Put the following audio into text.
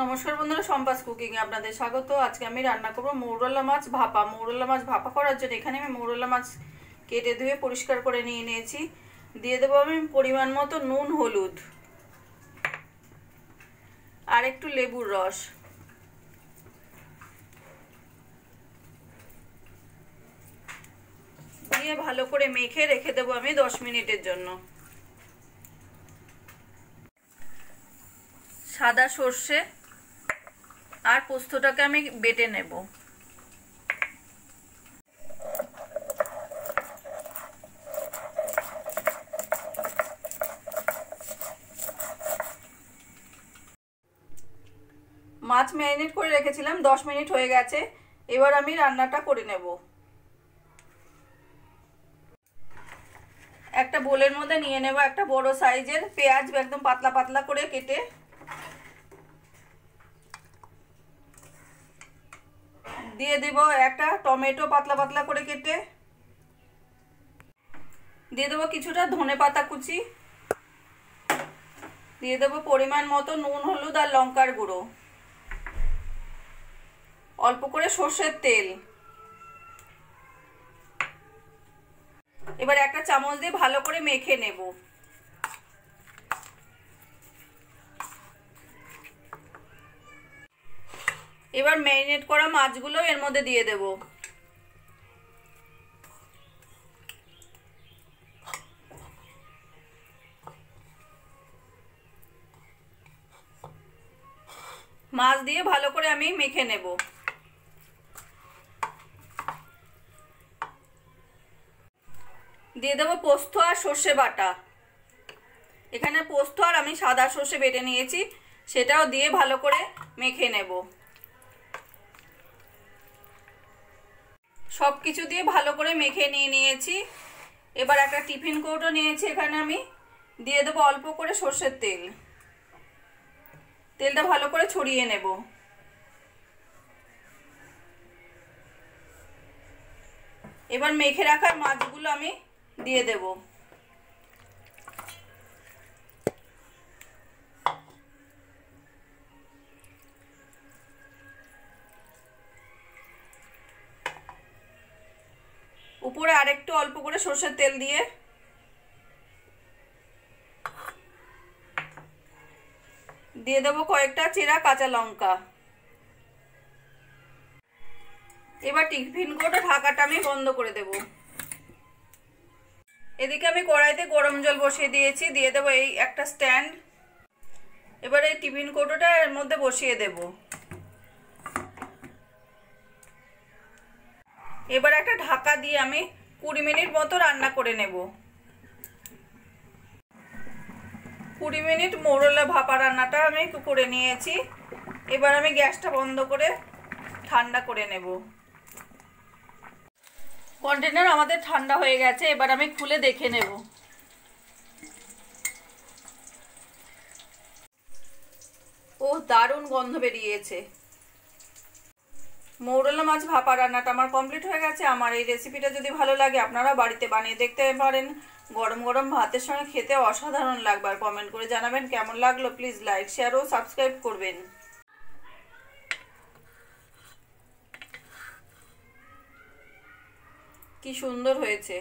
নমস্কার বন্ধুরা, সম্পাস কুকিং এ আপনাদের স্বাগত। আজকে আমি রান্না করব মৌরলা মাছ ভাপা। মৌরলা মাছ ভাপা করার জন্য এখানে আমি মৌরলা মাছ কেটে ধুয়ে পরিষ্কার করে নিয়ে নিয়েছি। দিয়ে দেবো আমি পরিমাণ মতো নুন, হলুদ আর একটু লেবুর রস। দিয়ে ভালো করে মেখে রেখে দেবো আমি 10 মিনিটের জন্য। সাদা সর্ষে আর পোস্তটাকে আমি বেটে নেব। মাছ ম্যারিনেট করে রেখেছিলাম, 10 মিনিট হয়ে গেছে। এবার আমি রান্নাটা করে নেব। একটা বোলের মধ্যে নিয়ে নেব একটা বড় সাইজের পেঁয়াজ, একদম পাতলা পাতলা করে কেটে। দিয়ে দেব একটা টমেটো পাতলা পাতলা করে কেটে। দিয়ে দেবো কিছুটা ধনেপাতা কুচি। দিয়ে দেবো পরিমাণ মতো নুন, হলুদ আর লঙ্কার গুঁড়ো, অল্প করে সর্ষের তেল। এবার একটা চামচ দিয়ে ভালো করে মেখে নেব। এবার ম্যারিনেট করা মাছগুলো এর মধ্যে দিয়ে দেব। মাছ দিয়ে ভালো করে আমি মেখে নেব। দিয়ে দেবো পোস্ত আর সর্ষে বাটা। এখানে পোস্ত আর আমি সাদা সর্ষে বেটে নিয়েছি, সেটাও দিয়ে ভালো করে মেখে নেব। সব কিছু দিয়ে ভালো করে মেখে নিয়েছি। এবার একটা টিফিন কৌটো নিয়েছি, এখানে আমি দিয়ে দেবো অল্প করে সর্ষের তেল। তেলটা ভালো করে ছড়িয়ে নেব। এবার মেখে রাখা মাছগুলো আমি দিয়ে দেব। উপরে আরেকটু অল্প করে সর্ষের তেল দিয়ে দিয়ে দেবো কয়েকটা চেরা কাঁচা লঙ্কা। এবার টিফিন কৌটো ঢাকাটা আমি বন্ধ করে দেব। এদিকে আমি কড়াইতে গরম জল বসিয়ে দিয়েছি। দিয়ে দেবো এই একটা স্ট্যান্ড। এবার এই টিফিন কৌটোটা এর মধ্যে বসিয়ে দেব। এবার একটা ঢাকা দিয়ে আমি 20 মিনিট মতো রান্না করে নেব। 20 মিনিট মৌরলা ভাপা রান্নাটা আমি করে নিয়েছি। এবার আমি গ্যাসটা বন্ধ করে ঠান্ডা করে নেব। কন্টেনার আমাদের ঠান্ডা হয়ে গেছে, এবার আমি খুলে দেখে নেব। ও দারুণ গন্ধ বেরিয়েছে। মৌরলা মাছ ভাপা রান্নাটা আমার কমপ্লিট হয়ে গেছে। আমার এই রেসিপিটা যদি ভালো লাগে আপনারা বাড়িতে বানিয়ে দেখতে পারেন। গরম গরম ভাতের সঙ্গে খেতে অসাধারণ লাগবে। আর কমেন্ট করে জানাবেন কেমন লাগলো। প্লিজ লাইক, শেয়ার ও সাবস্ক্রাইব করবেন। কি সুন্দর হয়েছে।